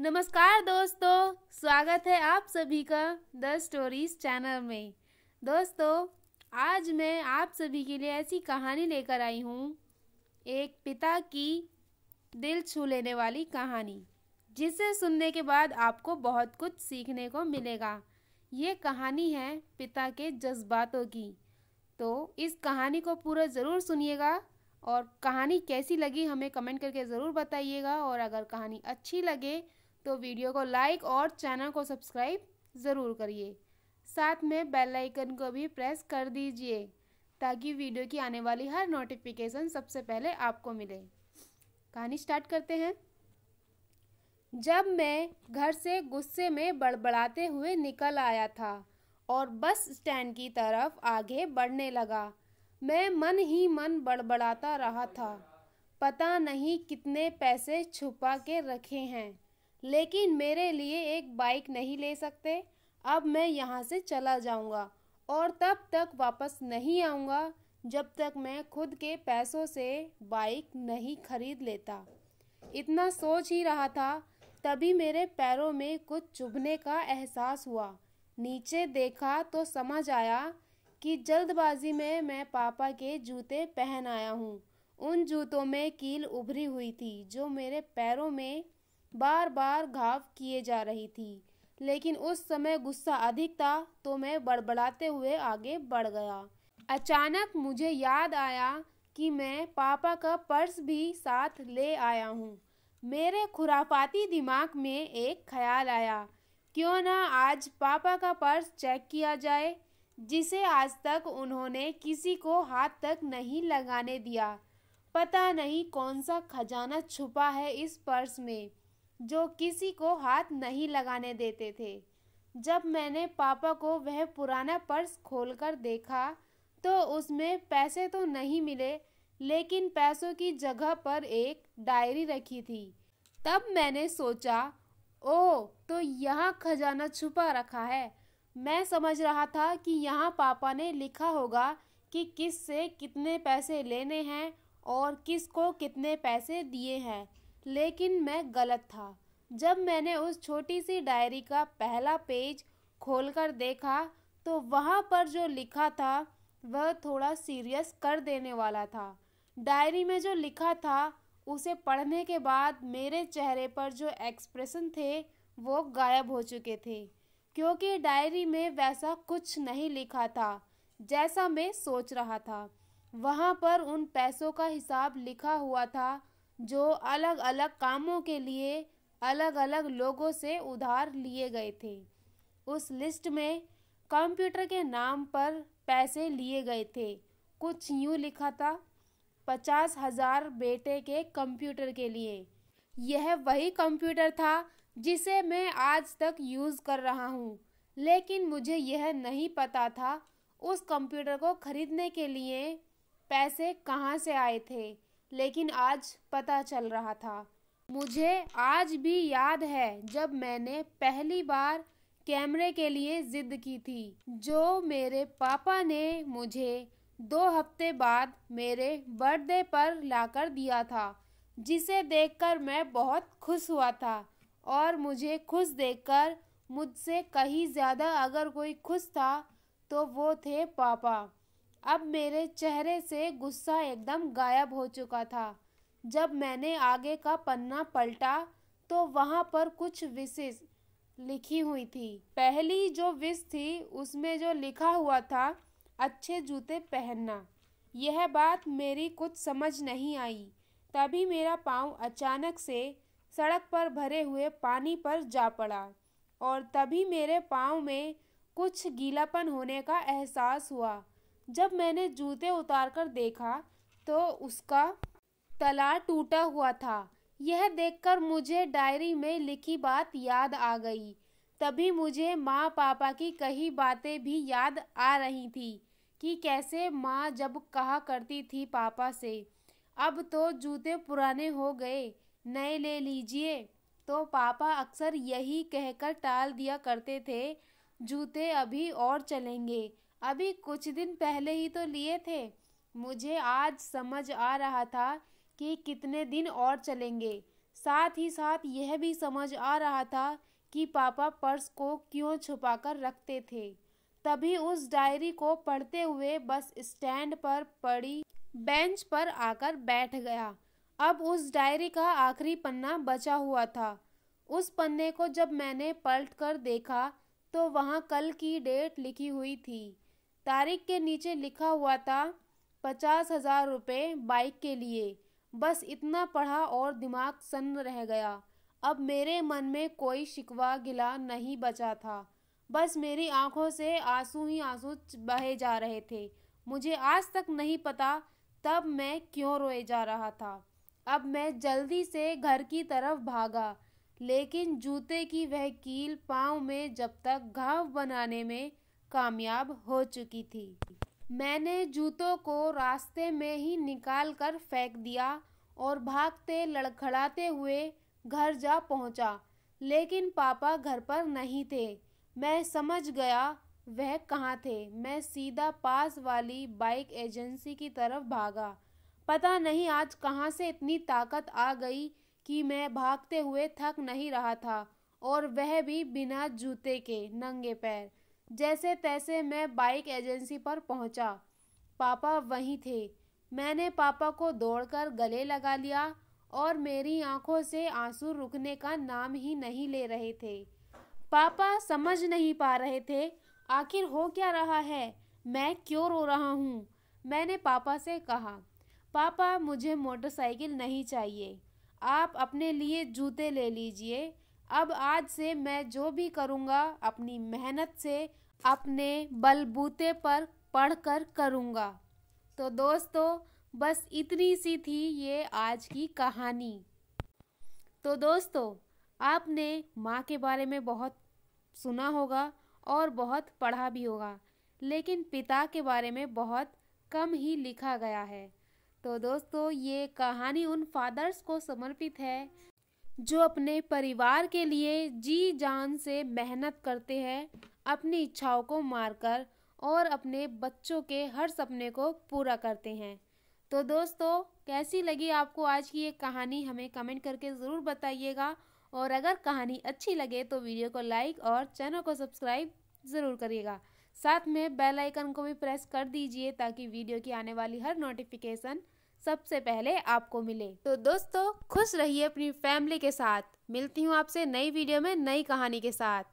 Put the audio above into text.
नमस्कार दोस्तों, स्वागत है आप सभी का द स्टोरीज चैनल में। दोस्तों, आज मैं आप सभी के लिए ऐसी कहानी लेकर आई हूँ, एक पिता की दिल छू लेने वाली कहानी, जिसे सुनने के बाद आपको बहुत कुछ सीखने को मिलेगा। ये कहानी है पिता के जज्बातों की। तो इस कहानी को पूरा ज़रूर सुनिएगा और कहानी कैसी लगी हमें कमेंट करके ज़रूर बताइएगा। और अगर कहानी अच्छी लगे तो वीडियो को लाइक और चैनल को सब्सक्राइब ज़रूर करिए। साथ में बेल आइकन को भी प्रेस कर दीजिए ताकि वीडियो की आने वाली हर नोटिफिकेशन सबसे पहले आपको मिले। कहानी स्टार्ट करते हैं। जब मैं घर से गुस्से में बड़बड़ाते हुए निकल आया था और बस स्टैंड की तरफ आगे बढ़ने लगा, मैं मन ही मन बड़बड़ाता रहा था। पता नहीं कितने पैसे छुपा के रखे हैं, लेकिन मेरे लिए एक बाइक नहीं ले सकते। अब मैं यहाँ से चला जाऊँगा और तब तक वापस नहीं आऊँगा जब तक मैं खुद के पैसों से बाइक नहीं खरीद लेता। इतना सोच ही रहा था, तभी मेरे पैरों में कुछ चुभने का एहसास हुआ। नीचे देखा तो समझ आया कि जल्दबाजी में मैं पापा के जूते पहन आया हूँ। उन जूतों में कील उभरी हुई थी जो मेरे पैरों में बार बार घाव किए जा रही थी। लेकिन उस समय गुस्सा अधिक था तो मैं बड़बड़ाते हुए आगे बढ़ गया। अचानक मुझे याद आया कि मैं पापा का पर्स भी साथ ले आया हूँ। मेरे खुरापाती दिमाग में एक ख्याल आया, क्यों ना आज पापा का पर्स चेक किया जाए, जिसे आज तक उन्होंने किसी को हाथ तक नहीं लगाने दिया। पता नहीं कौन सा खजाना छुपा है इस पर्स में जो किसी को हाथ नहीं लगाने देते थे। जब मैंने पापा को वह पुराना पर्स खोलकर देखा तो उसमें पैसे तो नहीं मिले, लेकिन पैसों की जगह पर एक डायरी रखी थी। तब मैंने सोचा, ओह, तो यहाँ खजाना छुपा रखा है। मैं समझ रहा था कि यहाँ पापा ने लिखा होगा कि किस से कितने पैसे लेने हैं और किसको कितने पैसे दिए हैं, लेकिन मैं गलत था। जब मैंने उस छोटी सी डायरी का पहला पेज खोलकर देखा तो वहाँ पर जो लिखा था वह थोड़ा सीरियस कर देने वाला था। डायरी में जो लिखा था उसे पढ़ने के बाद मेरे चेहरे पर जो एक्सप्रेशन थे वो गायब हो चुके थे, क्योंकि डायरी में वैसा कुछ नहीं लिखा था जैसा मैं सोच रहा था। वहाँ पर उन पैसों का हिसाब लिखा हुआ था जो अलग अलग कामों के लिए अलग अलग लोगों से उधार लिए गए थे। उस लिस्ट में कंप्यूटर के नाम पर पैसे लिए गए थे। कुछ यूँ लिखा था, 50,000 बेटे के कंप्यूटर के लिए। यह वही कंप्यूटर था जिसे मैं आज तक यूज़ कर रहा हूँ, लेकिन मुझे यह नहीं पता था उस कंप्यूटर को खरीदने के लिए पैसे कहाँ से आए थे, लेकिन आज पता चल रहा था। मुझे आज भी याद है जब मैंने पहली बार कैमरे के लिए जिद की थी, जो मेरे पापा ने मुझे 2 हफ्ते बाद मेरे बर्थडे पर लाकर दिया था, जिसे देखकर मैं बहुत खुश हुआ था। और मुझे खुश देखकर मुझसे कहीं ज़्यादा अगर कोई खुश था तो वो थे पापा। अब मेरे चेहरे से गुस्सा एकदम गायब हो चुका था। जब मैंने आगे का पन्ना पलटा तो वहाँ पर कुछ विशेष लिखी हुई थी। पहली जो विश थी उसमें जो लिखा हुआ था, अच्छे जूते पहनना। यह बात मेरी कुछ समझ नहीं आई। तभी मेरा पाँव अचानक से सड़क पर भरे हुए पानी पर जा पड़ा और तभी मेरे पाँव में कुछ गीलापन होने का एहसास हुआ। जब मैंने जूते उतारकर देखा तो उसका तला टूटा हुआ था। यह देखकर मुझे डायरी में लिखी बात याद आ गई। तभी मुझे माँ पापा की कही बातें भी याद आ रही थी कि कैसे माँ जब कहा करती थी पापा से, अब तो जूते पुराने हो गए, नए ले लीजिए, तो पापा अक्सर यही कहकर टाल दिया करते थे, जूते अभी और चलेंगे, अभी कुछ दिन पहले ही तो लिए थे। मुझे आज समझ आ रहा था कि कितने दिन और चलेंगे। साथ ही साथ यह भी समझ आ रहा था कि पापा पर्स को क्यों छुपाकर रखते थे। तभी उस डायरी को पढ़ते हुए बस स्टैंड पर पड़ी बेंच पर आकर बैठ गया। अब उस डायरी का आखिरी पन्ना बचा हुआ था। उस पन्ने को जब मैंने पलटकर देखा तो वहाँ कल की डेट लिखी हुई थी। तारीख के नीचे लिखा हुआ था 50,000 रुपये बाइक के लिए। बस इतना पढ़ा और दिमाग सन्न रह गया। अब मेरे मन में कोई शिकवा गिला नहीं बचा था। बस मेरी आंखों से आंसू ही आंसू बहे जा रहे थे। मुझे आज तक नहीं पता तब मैं क्यों रोए जा रहा था। अब मैं जल्दी से घर की तरफ भागा, लेकिन जूते की वह कील पाँव में जब तक घाव बनाने में कामयाब हो चुकी थी। मैंने जूतों को रास्ते में ही निकाल कर फेंक दिया और भागते लड़खड़ाते हुए घर जा पहुंचा। लेकिन पापा घर पर नहीं थे। मैं समझ गया वह कहाँ थे। मैं सीधा पास वाली बाइक एजेंसी की तरफ भागा। पता नहीं आज कहाँ से इतनी ताकत आ गई कि मैं भागते हुए थक नहीं रहा था, और वह भी बिना जूते के, नंगे पैर। जैसे तैसे मैं बाइक एजेंसी पर पहुंचा। पापा वहीं थे। मैंने पापा को दौड़कर गले लगा लिया और मेरी आंखों से आंसू रुकने का नाम ही नहीं ले रहे थे। पापा समझ नहीं पा रहे थे आखिर हो क्या रहा है, मैं क्यों रो रहा हूँ। मैंने पापा से कहा, पापा मुझे मोटरसाइकिल नहीं चाहिए, आप अपने लिए जूते ले लीजिए। अब आज से मैं जो भी करूँगा अपनी मेहनत से, अपने बलबूते पर पढ़कर करूँगा। तो दोस्तों बस इतनी सी थी ये आज की कहानी। तो दोस्तों आपने माँ के बारे में बहुत सुना होगा और बहुत पढ़ा भी होगा, लेकिन पिता के बारे में बहुत कम ही लिखा गया है। तो दोस्तों ये कहानी उन फादर्स को समर्पित है जो अपने परिवार के लिए जी जान से मेहनत करते हैं, अपनी इच्छाओं को मारकर, और अपने बच्चों के हर सपने को पूरा करते हैं। तो दोस्तों कैसी लगी आपको आज की ये कहानी, हमें कमेंट करके ज़रूर बताइएगा। और अगर कहानी अच्छी लगे तो वीडियो को लाइक और चैनल को सब्सक्राइब ज़रूर करिएगा। साथ में बेल आइकन को भी प्रेस कर दीजिए ताकि वीडियो की आने वाली हर नोटिफिकेशन सबसे पहले आपको मिले। तो दोस्तों खुश रहिए अपनी फैमिली के साथ। मिलती हूँ आपसे नई वीडियो में नई कहानी के साथ।